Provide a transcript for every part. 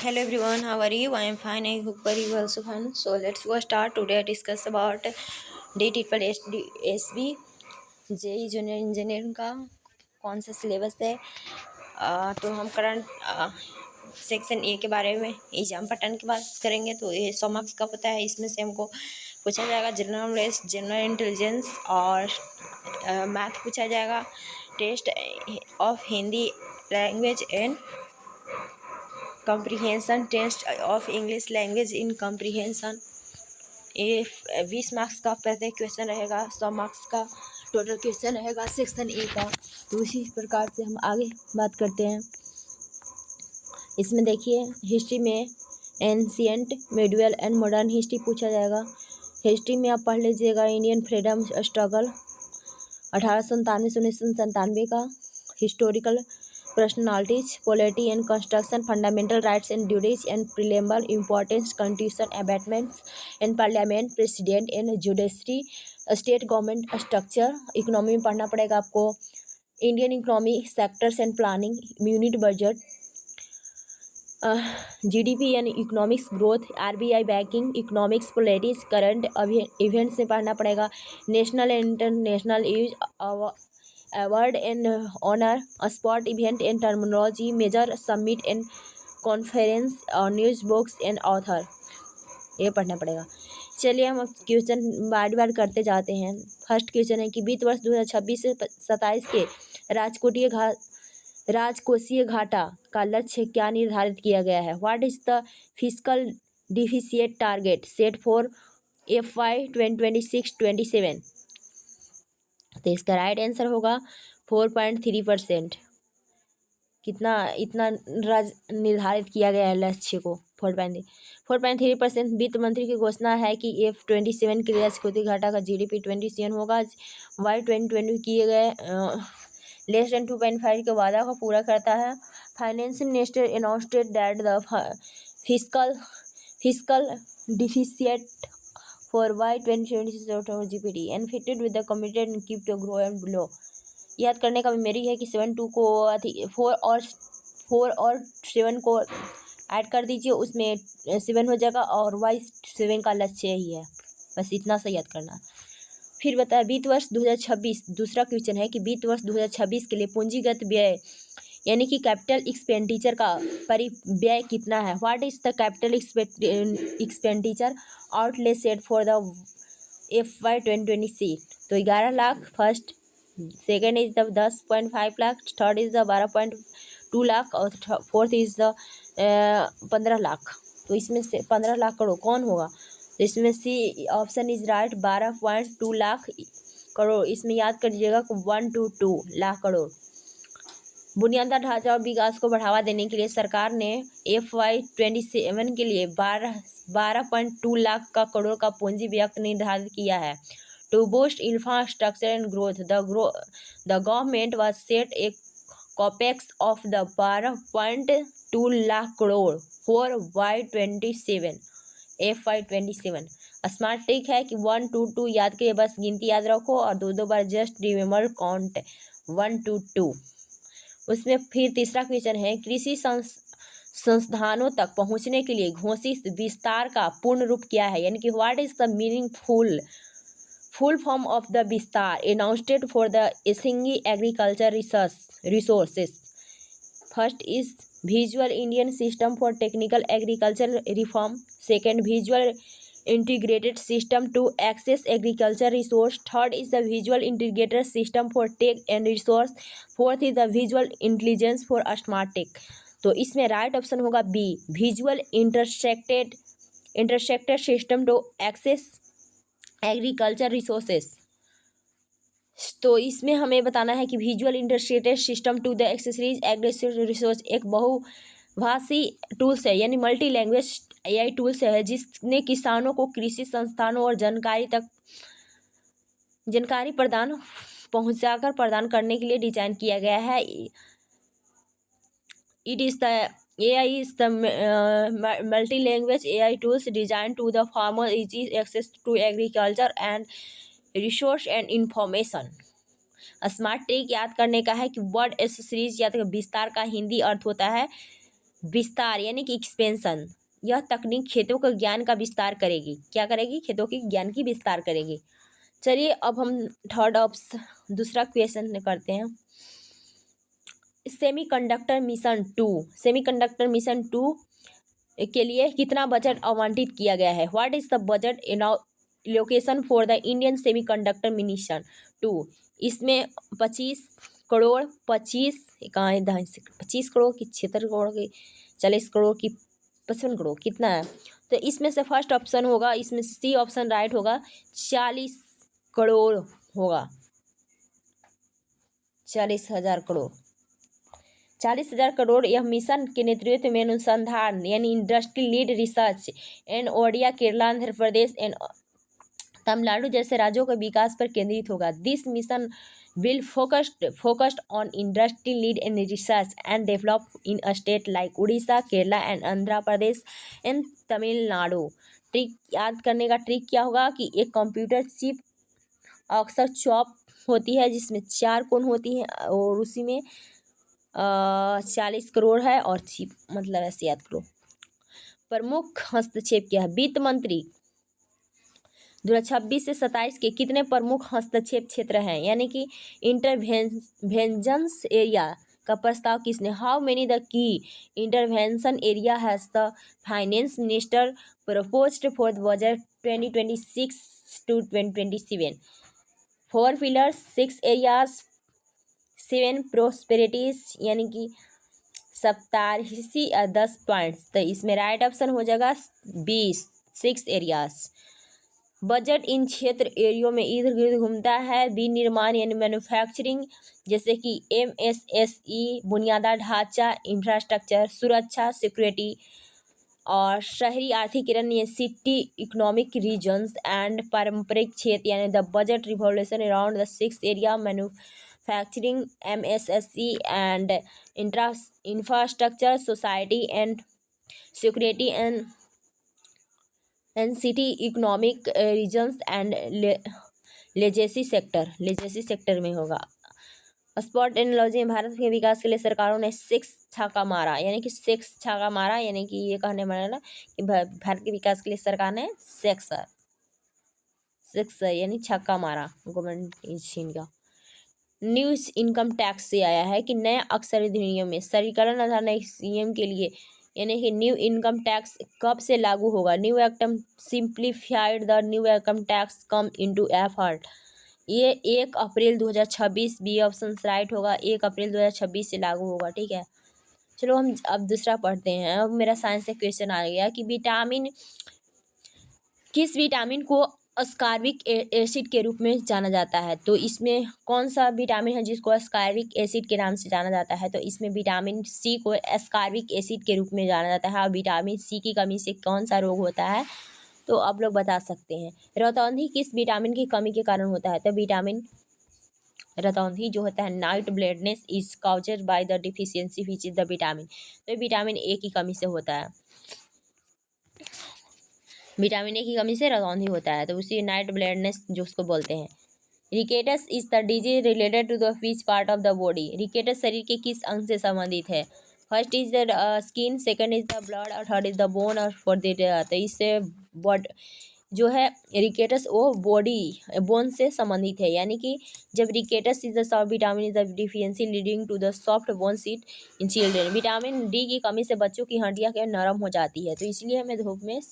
Hello everyone, how are you? I am fine. I hope you are also fine. So let's go start. Today I discuss about DTSB JE junior engineering का कौन सा syllabus है। तो हम current section A के बारे में exam pattern की बात करेंगे। तो ये 100 मार्क्स का पता है। इसमें से हमको पूछा जाएगा जनरल नॉलेज, जनरल इंटेलिजेंस और मैथ पूछा जाएगा। Test of Hindi language and comprehension, test of English language in comprehension. ये 20 मार्क्स का प्रत्येक क्वेश्चन रहेगा। 100 मार्क्स का टोटल क्वेश्चन रहेगा सेक्शन ए का। तो इसी प्रकार से हम आगे बात करते हैं। इसमें देखिए हिस्ट्री में ancient, medieval and modern history पूछा जाएगा। हिस्ट्री में आप पढ़ लीजिएगा इंडियन फ्रीडम स्ट्रगल 1897 से 1997 का, historical personalities, polity and construction, fundamental rights and duties and preamble importance, constitution amendments and parliament, president and judiciary, state government structure. Economy में पढ़ना पड़ेगा आपको Indian economy, sectors and planning, unit budget, GDP यानी economics growth, RBI banking, economics politics, current events में पढ़ना पड़ेगा national and international news award and honour, spot event and terminology, major summit and conference, news books and author, ये पढ़ना पड़ेगा। चलिए हम question बार बार करते जाते हैं। फर्स्ट क्वेश्चन है कि वित्त वर्ष 2026 से 27 के राजकोषीय घाटा का लक्ष्य क्या निर्धारित किया गया है। What is the fiscal deficit target set for FY 2026-27। तो इसका राइट आंसर होगा 4.3%। कितना इतना निर्धारित किया गया है लक्ष्य को 4.3%। वित्त मंत्री की घोषणा है कि F27 के लिए राजकोषीय घाटा का GDP 27 होगा। Y 2020 किए गए लेस देन 2.5 के वादा को पूरा करता है। Finance minister announced that the fiscal deficit for Y 2026 GDP and fitted with the committed and keep to grow and below। याद करने का मेमोरी है कि 7 को 4 और 7 को ऐड कर दीजिए, उसमें 7 हो जाएगा और Y7 का लक्ष्य यही है। बस इतना सा याद करना। फिर बताया वित्त वर्ष 2026, दूसरा क्वेश्चन है कि वित्त वर्ष 2026 के लिए पूंजीगत व्यय यानी कि कैपिटल एक्सपेंडिचर का परिव्यय कितना है। What is the capital expenditure outlay set for the FY 2026। तो 11 lakh first, second is the 10.5 lakh, third is the 12.2 lakh और फोर्थ इज द 15 लाख। तो इसमें से 15 लाख करोड़ कौन होगा। तो इसमें C option is right, 12.2 lakh crore. इसमें याद कर लीजिएगा 1 to 2 लाख करोड़। बुनियादी ढांचा और विकास को बढ़ावा देने के लिए सरकार ने FY 27 के लिए 12.2 लाख का करोड़ का पूंजी व्यय निर्धारित किया है। To boost infrastructure and growth the government was set a capex of the 12.2 lakh crore for FY 27। Smart trick है कि 1 to 2 याद करिए, बस गिनती याद रखो और दो बार जस्ट रिमेम्बर काउंट 1 to 2। उसमें फिर तीसरा क्वेश्चन है कृषि संस्थानों तक पहुंचने के लिए घोषित विस्तार का पूर्ण रूप क्या है, यानी कि what is the meaning full form of the Vistaar announced for the accessing agriculture resources. First is visual Indian system for technical agriculture reform, second visual integrated system to access agriculture resource, third is the visual integrated system for tech and resource, fourth is the visual intelligence for smart tech। तो इसमें right option होगा B, visual intersected system to access agriculture resources. तो इसमें हमें बताना है कि visual intersected system to the accessories agriculture resource एक बहुभाषी टूल्स है, यानी मल्टी लैंग्वेज AI टूल्स है, जिसने किसानों को कृषि संस्थानों और जानकारी प्रदान करने के लिए डिजाइन किया गया है। AI is the multi-language AI tools designed to the farmer easy access to agriculture and resource and information। Smart trick याद करने का है कि वर्ड एक्सेसरीज या तो विस्तार का हिंदी अर्थ होता है विस्तार यानी कि एक्सपेंशन। यह तकनीक खेतों के ज्ञान का विस्तार करेगी। क्या करेगी? खेतों के ज्ञान की विस्तार करेगी। चलिए अब हम थर्ड ऑप्शन दूसरा क्वेश्चन करते हैं। सेमीकंडक्टर मिशन 2, सेमीकंडक्टर मिशन 2 के लिए कितना बजट आवंटित किया गया है? What is the budget location for the Indian semiconductor mission 2? इसमें 25 करोड़, 25 करोड़ की 76 करोड़ की 40 करोड़ की 55 करोड़ कितना है? तो इसमें से फर्स्ट ऑप्शन होगा, इसमें से सी ऑप्शन राइट होगा, 40 करोड़ होगा, 40,000 करोड़। 40,000 करोड़ यह मिशन के नेतृत्व में अनुसंधान यानी industry lead research and Odia, Kerala, Andhra Pradesh and Tamil Nadu जैसे राज्यों के विकास पर केंद्रित होगा। This mission will focused on industry lead in research and develop in a state like Odisha, Kerala and Andhra Pradesh and Tamil Nadu। Trick याद करने का ट्रिक क्या होगा कि एक कंप्यूटर चिप अक्सर चॉप होती है जिसमें 4 कोण होती हैं और उसी में 40 करोड़ है और चिप मतलब ऐसे याद करो। प्रमुख हस्तक्षेप क्या है? वित्त मंत्री 2026 से 27 के कितने प्रमुख हस्तक्षेप क्षेत्र हैं? यानी कि इंटरवेंशंस एरिया का प्रस्ताव किसने? How many the key intervention area has the finance minister proposed for the budget 2026 to 2027? 4 pillars, 6 areas, 7 प्रोस्पेरिटीज यानी कि 27 10 पॉइंट्स। तो इसमें राइट ऑप्शन हो जाएगा 20, 6 एरियाज। बजट इन क्षेत्र एरियो में इधर गिर्द घूमता है। विनिर्माण यानी मैन्युफैक्चरिंग जैसे कि MSSE, बुनियादी ढांचा, इंफ्रास्ट्रक्चर, सुरक्षा सिक्योरिटी और शहरी आर्थिकीकरण या सिटी इकोनॉमिक रीजन्स एंड पारंपरिक क्षेत्र यानी the budget revolution around the 6 area manufacturing, MSSE and infrastructure, society and security and city economic regions and legacy sector में होगा। स्पोर्ट टेक्नोलॉजी में भारत के विकास के लिए सरकारों ने 6 छक्का मारा यानी कि 6 छक्का मारा यानी कि ये कहने वाला ना कि भारत के विकास के लिए सरकार ने 6 यानी छक्का मारा गवर्नमेंट का। न्यूज इनकम टैक्स से आया है कि नए अक्सर अधिनियम में सरलीकरण तथा नए सीएम के लिए यानी कि न्यू इनकम टैक्स कब से लागू होगा? New income simplified the new income tax come into effort. ये 1 अप्रैल 2026, बी ऑप्शन राइट होगा, 1 अप्रैल 2026 से लागू होगा। ठीक है, चलो हम अब दूसरा पढ़ते हैं। अब मेरा साइंस से क्वेश्चन आ गया कि किस विटामिन को अस्कॉर्बिक एसिड के रूप में जाना जाता है? तो इसमें कौन सा विटामिन है जिसको अस्कॉर्बिक एसिड के नाम से जाना जाता है? तो इसमें विटामिन सी को अस्कॉर्बिक एसिड के रूप में जाना जाता है। और विटामिन सी की कमी से कौन सा रोग होता है? तो आप लोग बता सकते हैं। रतौंधी किस विटामिन की कमी के कारण होता है? तो विटामिन रतौंधी जो होता है night blindness is caused by the deficiency which is the vitamin. तो विटामिन ए की कमी से होता है। विटामिन ए की कमी से रतौंधी होता है तो उसी नाइट ब्लाइंडनेस जो उसको बोलते हैं। Rickets is the disease related to the which part of the body? Rickets शरीर के किस अंग से संबंधित है? First is the skin, second is the blood और थर्ड इज द बोन और फोर्थ इज तो इससे जो है रिकेटस वो बॉडी बोन से संबंधित है। यानी कि जब rickets is the soft vitamin is the deficiency leading to the soft bone seat in children. Vitamin D की कमी से बच्चों की हड्डियां क्या नरम हो जाती है तो इसलिए हमें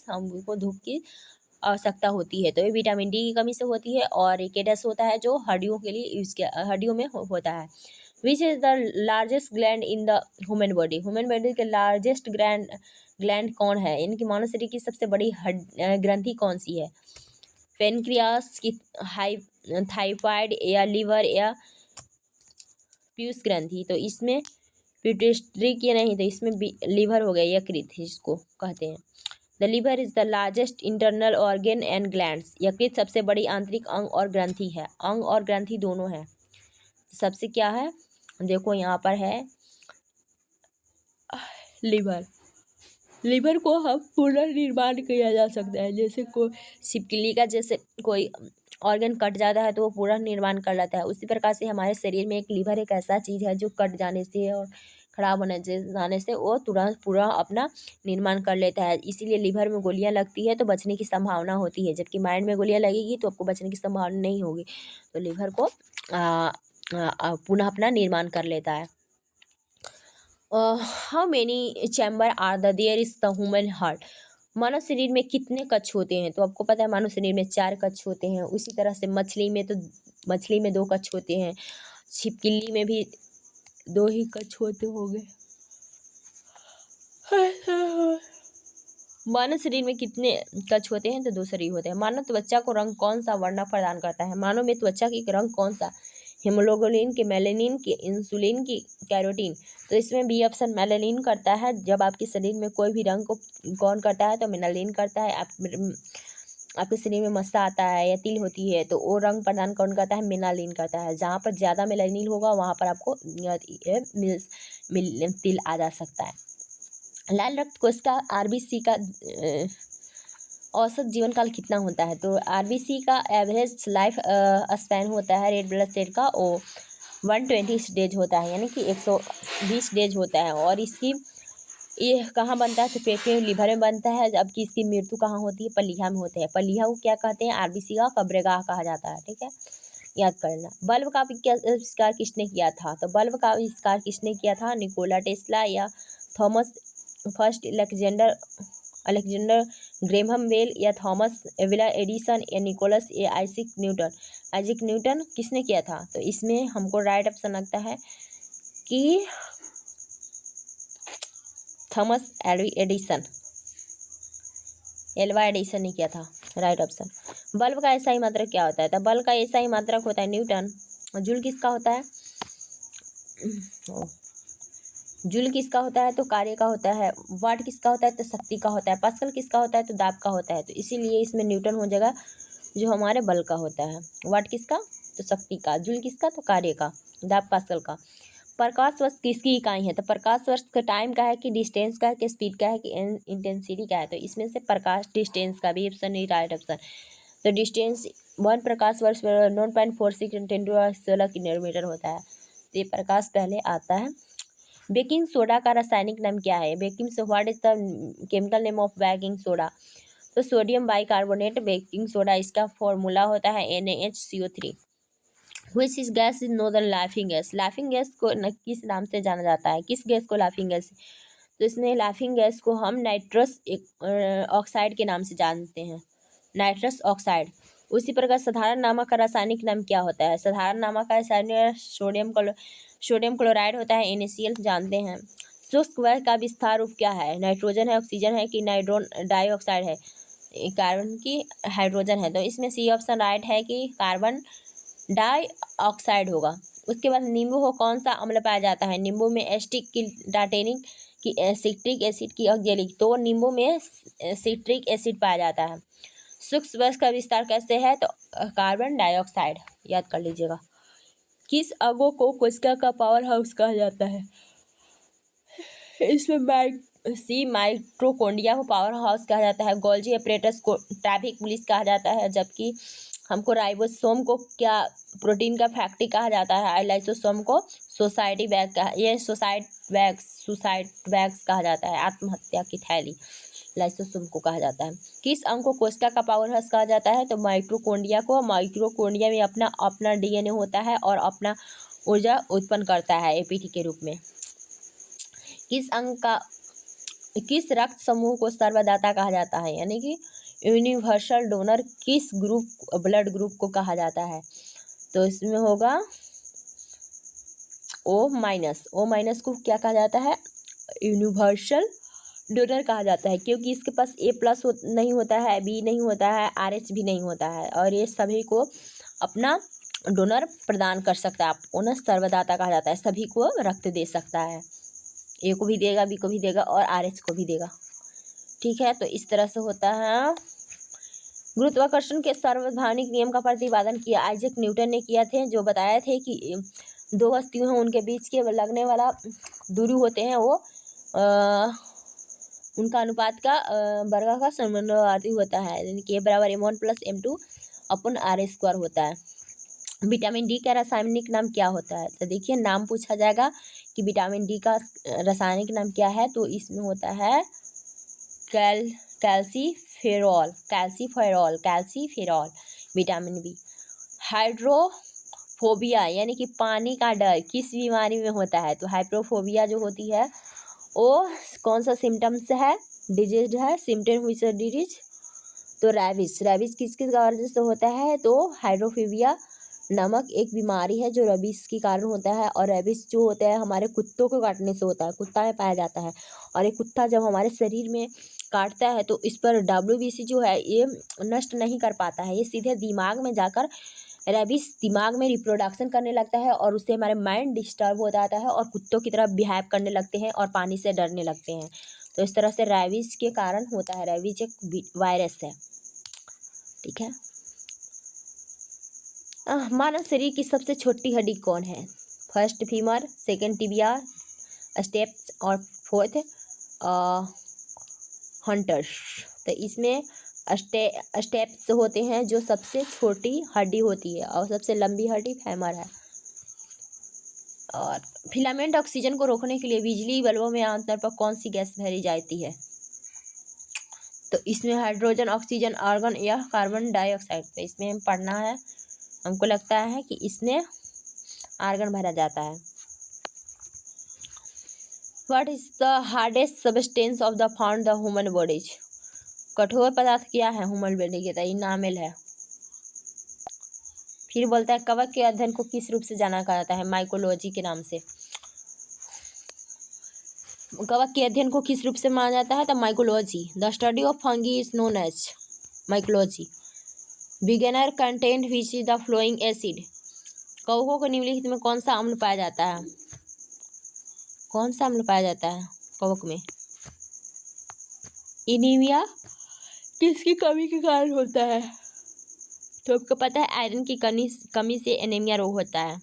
हमको धूप की आवश्यकता होती है। तो ये विटामिन डी की कमी से होती है। और रिकेटस होता है जो हड्डियों के लिए हड्डियों में होता है। विच is the largest gland in the human body? Human body के लार्जेस्ट ग्लैंड कौन है? यानी कि मानव शरीर की सबसे बड़ी ग्रंथि कौन सी है? पेनक्रियास की, थाइरॉइड या लीवर या पीयूष ग्रंथि? तो इसमें पिट्यूटरी की नहीं तो इसमें लीवर हो गया, यकृत जिसको कहते हैं। The liver is the largest internal organ and glands. यकृत सबसे बड़ी आंतरिक अंग और ग्रंथि है। अंग और ग्रंथि दोनों है। सबसे क्या है देखो यहाँ पर है लीवर को हम पुनर्निर्माण किया जा सकता है। जैसे कोई छिपकली का जैसे कोई ऑर्गन कट जाता है तो वो पुनर्निर्माण कर लेता है। उसी प्रकार से हमारे शरीर में एक लीवर एक ऐसा चीज़ है जो कट जाने से और खराब होने जाने से वो तुरंत पूरा अपना निर्माण कर लेता है। इसीलिए लिवर में गोलियां लगती है तो बचने की संभावना होती है, जबकि माइंड में गोलियां लगेगी तो आपको बचने की संभावना नहीं होगी। तो लिवर को पुनः अपना निर्माण कर लेता है। How many chamber are there is the human heart. मानव शरीर में कितने कक्ष होते हैं? तो आपको पता है मानव शरीर में 4 कक्ष होते हैं। उसी तरह से मछली में 2 कक्ष होते हैं। छिपकली में भी 2 ही कक्ष होते होंगे। मानव शरीर में कितने कक्ष होते हैं? तो 2 शरीर होते हैं। मानव त्वचा को रंग कौन सा वर्णक प्रदान करता है? मानव में त्वचा की रंग कौन सा? हेमोग्लोबिन की, मेलानिन की, इंसुलिन की, कैरोटीन। तो इसमें बी ऑप्शन मेलानिन करता है। जब आपके शरीर में कोई भी रंग को कौन करता है तो मेलानिन करता है। आपके शरीर में मस्सा आता है या तिल होती है तो वो रंग प्रदान कौन करता है? मेलानिन करता है। जहाँ पर ज़्यादा मेलानिन होगा वहाँ पर आपको तिल आ जा सकता है। लाल रक्त कोश का आरबीसी का औसत जीवन काल कितना होता है? तो आरबीसी का एवरेज लाइफ स्पैन होता है रेड ब्लड सेल का, वो 120 डेज होता है, यानी कि 120 डेज होता है। और इसकी ये कहाँ बनता है? तो पेट में, लिवर में बनता है। जबकि इसकी मृत्यु कहाँ होती है? पलीहा में होती है। पलीहा को क्या कहते हैं? आरबीसी का कब्रगाह कहा जाता है। ठीक है, याद करना। बल्ब का आविष्कार किसने किया था? तो बल्ब का आविष्कार किसने किया था? निकोला टेस्ला या Thomas first Alexander Graham Bell या थॉमस एल्वा एडिसन या निकोलस या आइजैक न्यूटन। आइजैक न्यूटन किसने किया था? तो इसमें हमको राइट ऑप्शन लगता है कि थॉमस एल्वा एडिसन ने किया था। Right option. बल्ब का ऐसा ही मात्रक क्या होता है? तो बल्ब का ऐसा ही मात्रक होता है न्यूटन। जूल किसका होता है? जूल किसका होता है? तो कार्य का होता है। वाट किसका होता है? तो शक्ति का होता है। पास्कल किसका होता है? तो दाब का होता है। तो इसीलिए इसमें न्यूटन हो जाएगा जो हमारे बल का होता है। वाट किसका? तो शक्ति का। जूल किसका? तो कार्य का। दाब पास्कल का। प्रकाश वर्ष किसकी इकाई है? तो प्रकाश वर्ष का टाइम का है कि डिस्टेंस का है कि स्पीड का है कि इंटेंसिटी का है? तो इसमें से प्रकाश डिस्टेंस का भी ऑप्शन नहीं राइट ऑप्शन। तो डिस्टेंस 1 प्रकाश वर्ष 9.46 × 10⁻16 किलोमीटर होता है। तो ये प्रकाश पहले आता है। बेकिंग सोडा का रासायनिक नाम क्या है? Baking what is the chemical name of baking soda? तो सोडियम बाइकार्बोनेट बेकिंग सोडा, इसका फॉर्मूला होता है NaHCO3। Which is gas is known laughing gas? Laughing gas को किस नाम से जाना जाता है? किस गैस को लाफिंग गैस? तो इसमें लाफिंग गैस को हम नाइट्रस ऑक्साइड के नाम से जानते हैं, नाइट्रस ऑक्साइड। उसी प्रकार साधारण नमक का रासायनिक नाम क्या होता है? साधारण नमक का रासायनिक सोडियम क्लोराइड होता है, NaCl जानते हैं। शुष्क वह का विस्तार रूप क्या है? नाइट्रोजन है, ऑक्सीजन है कि नाइट्रोन डाइऑक्साइड है? कार्बन की हाइड्रोजन है। तो इसमें सी ऑप्शन राइट है कि कार्बन डाइऑक्साइड होगा। उसके बाद नींबू को कौन सा अम्ल पाया जाता है? नींबू में एस्टिक की, डाटेनिक की, सिट्रिक एसिड की, ऑक्जेलिक। तो नींबू में सिट्रिक एसिड पाया जाता है। सूक्ष्म वस्तु का विस्तार कैसे है? तो कार्बन डाइऑक्साइड, याद कर लीजिएगा। किस अंगों को कोशिका का पावर हाउस कहा जाता है? इसमें माइटोकॉन्ड्रिया को पावर हाउस कहा जाता है। गोल्जी एपरेटस को ट्रैफिक पुलिस कहा जाता है। जबकि हमको राइबोसोम को क्या प्रोटीन का फैक्ट्री कहा जाता है? लाइसोसोम को सुसाइड बैग्स कहा जाता है, आत्महत्या की थैली। लाइसोसोम को कहा जाता है। किस अंग को कोशिका का पावर हाउस कहा जाता है? तो माइटोकॉन्ड्रिया को। माइटोकॉन्ड्रिया में अपना DNA होता है और अपना ऊर्जा उत्पन्न करता है ATP के रूप में। किस रक्त समूह को सर्वदाता कहा जाता है? यानी कि यूनिवर्सल डोनर किस ब्लड ग्रुप को कहा जाता है? तो इसमें होगा O-। को क्या कहा जाता है? यूनिवर्सल डोनर कहा जाता है, क्योंकि इसके पास A+ नहीं होता है, B नहीं होता है, RH भी नहीं होता है, और ये सभी को अपना डोनर प्रदान कर सकता है। उन्हें सर्वदाता कहा जाता है, सभी को रक्त दे सकता है। A को भी देगा, B को भी देगा और RH को भी देगा। ठीक है, तो इस तरह से होता है। गुरुत्वाकर्षण के सार्वधानिक नियम का प्रतिपादन किया आइजैक न्यूटन ने किया थे, जो बताए थे कि 2 वस्तुएं हैं उनके बीच के लगने वाला दूरी होते हैं वो उनका अनुपात का वर्ग का समानुपाती होता है, यानी कि A = M1 + M2 upon R² होता है। विटामिन D का रासायनिक नाम क्या होता है? तो देखिए नाम पूछा जाएगा कि विटामिन डी का रासायनिक नाम क्या है, तो इसमें होता है कैल्सीफेरॉल विटामिन बी। हाइड्रोफोबिया यानी कि पानी का डर किस बीमारी में होता है, तो हाइड्रोफोबिया जो होती है वो कौन सा सिम्टम्स है, डिजीज है, सिम्टम हुई डिजीज, तो रैबिस किस वजह से होता है, तो हाइड्रोफोबिया नामक एक बीमारी है जो रेबीज के कारण होता है। और रेबीज जो होता है हमारे कुत्तों को काटने से होता है, कुत्ता में पाया जाता है। और ये कुत्ता जब हमारे शरीर में काटता है तो इस पर WBC जो है ये नष्ट नहीं कर पाता है, ये सीधे दिमाग में जाकर रेबीज दिमाग में रिप्रोडक्शन करने लगता है और उससे हमारे माइंड डिस्टर्ब हो जाता है और कुत्तों की तरह बिहेव करने लगते हैं और पानी से डरने लगते हैं। तो इस तरह से रेबीज के कारण होता है। रेबीज एक वायरस है, ठीक है। मानव शरीर की सबसे छोटी हड्डी कौन है, first femur, second tibia, steps और फोर्थ हंटर्स। तो इसमें स्टेप्स होते हैं जो सबसे छोटी हड्डी होती है और सबसे लंबी हड्डी फीमर है। और फिलामेंट ऑक्सीजन को रोकने के लिए बिजली बल्बों में आमतौर पर कौन सी गैस भरी जाती है, तो इसमें हाइड्रोजन, ऑक्सीजन, आर्गन या कार्बन डाइऑक्साइड। तो इसमें हम पढ़ना है, हमको लगता है कि इसमें आर्गन भरा जाता है। What is the hardest substance of the found the human bodies, कठोर पदार्थ क्या है ह्यूमन बॉडी के, इनामेल है। फिर बोलता है कवक के अध्ययन को किस रूप से जाना जाता है, माइकोलॉजी के नाम से। कवक के अध्ययन को किस रूप से माना जाता है, तो mycology. The study of fungi is known as mycology. Beginner content which is the flowing acid, कवकों को निम्नलिखित में कौन सा अम्ल पाया जाता है, कौन सा अम्ल पाया जाता है कवक में, एनीमिया किसकी कमी के कारण होता है, तो आपको पता है आयरन की कमी से एनीमिया रोग होता है,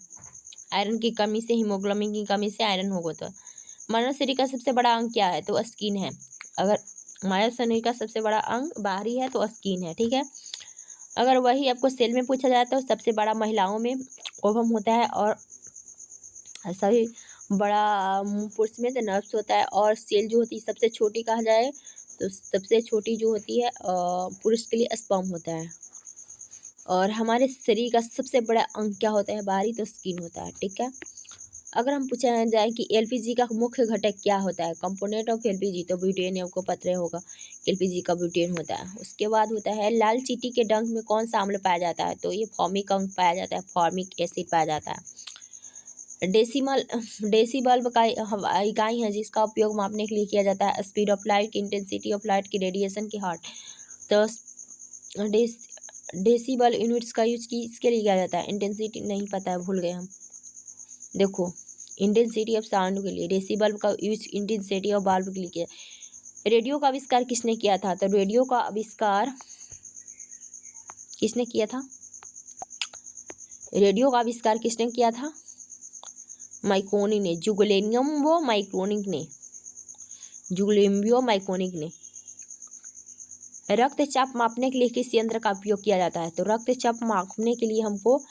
आयरन की कमी से, हीमोग्लोबिन की कमी से आयरन रोग होता है। मानव शरीर का सबसे बड़ा अंग क्या है, तो स्किन है। अगर मानव शरीर का सबसे बड़ा अंग बाहरी है तो स्किन है, ठीक है। अगर वही आपको सेल में पूछा जाए तो सबसे बड़ा महिलाओं में ओवम होता है और सभी बड़ा पुरुष में तो नर्व्स होता है। और सेल जो होती है सबसे छोटी कहा जाए तो सबसे छोटी जो होती है पुरुष के लिए स्पर्म होता है। और हमारे शरीर का सबसे बड़ा अंग क्या होता है बाहरी, तो स्किन होता है, ठीक है। अगर हम पूछा जाए कि LPG का मुख्य घटक क्या होता है, कंपोनेंट ऑफ LPG, तो ब्यूटेन, आपको पता होगा LPG का ब्यूटेन होता है। उसके बाद होता है लाल चींटी के डंक में कौन सा अम्ल पाया जाता है, तो ये फॉर्मिक अम्ल पाया जाता है, फॉर्मिक एसिड पाया जाता है। डेसीबल्ब का इकाई है जिसका उपयोग मापने के लिए किया जाता है, speed of light, intensity of light की रेडिएशन की हर्ट। तो डेसीबल यूनिट्स का यूज किसके लिए किया जाता है, इंटेंसिटी नहीं पता है, भूल गए हम। देखो इंटेंसिटी ऑफ साउंड के लिए, डेसीबल्ब का यूज इंटेंसिटी ऑफ बल्ब के लिए किया। रेडियो का आविष्कार किसने किया था, तो रेडियो का आविष्कार किसने किया था, रेडियो का आविष्कार किसने किया था, माइकोनी ने, जुगलेनियम माइक्रोनिक ने, जुगलेम्बियो माइकोनिक ने। रक्तचाप मापने के लिए किस यंत्र का उपयोग किया जाता है, तो रक्तचाप मापने के लिए हमको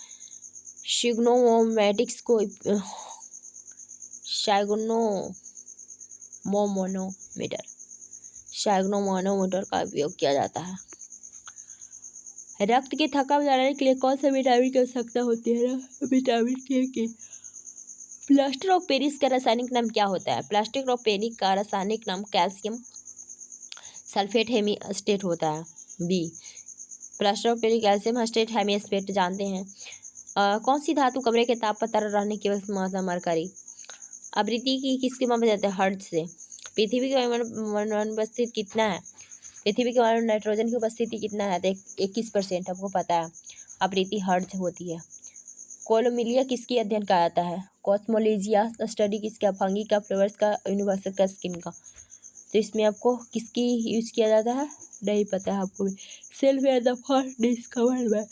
सिग्नोमोमेटिक्स को साइग्नोमोनोमीटर का उपयोग किया जाता है। रक्त की थकावट बढ़ाने के लिए कौन सा विटामिन की आवश्यकता होती है ना, विटामिन के की। प्लास्टर ऑफ पेरिस का रासायनिक नाम क्या होता है, प्लास्टर ऑफ पेरिस का रासायनिक नाम कैल्शियम सल्फेट हेमीस्टेट होता है। B, plaster of Paris calcium हस्टेट हेमीस्टेट जानते हैं। कौन सी धातु कमरे के ताप पर तरल रहने की मात्रा मरकरी। आवृत्ति की किसके मापा जाता है, हर्ट्ज से। पृथ्वी के वायुमंडल में उपस्थित कितना है, पृथ्वी के वायुमंडल में नाइट्रोजन की उपस्थिति कितना है, तो 21% आपको पता है, आवृत्ति हर्ट्ज होती है। कोलोमिलिया किसकी अध्ययन कहा जाता है, कॉस्मोलॉजिया स्टडी किसका, फंगी का, फ्लावर्स का, यूनिवर्सल का, स्किन का। तो इसमें आपको किसकी यूज किया जाता है नहीं पता है आपको भी। Cell as the first discovered by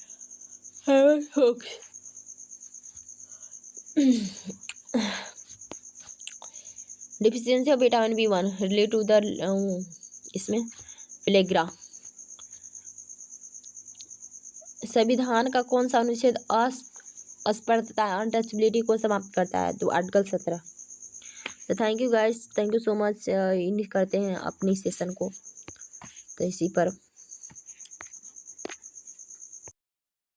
Herbert Hooke. Deficiency of vitamin B1 relate to the इसमें प्लेग्रा। संविधान का कौन सा अनुच्छेद अस्पर्शता अनटचबिलिटी को समाप्त करता है, तो आर्टिकल 17। तो thank you guys, thank you so much. इन करते हैं अपनी सेशन को तो इसी पर।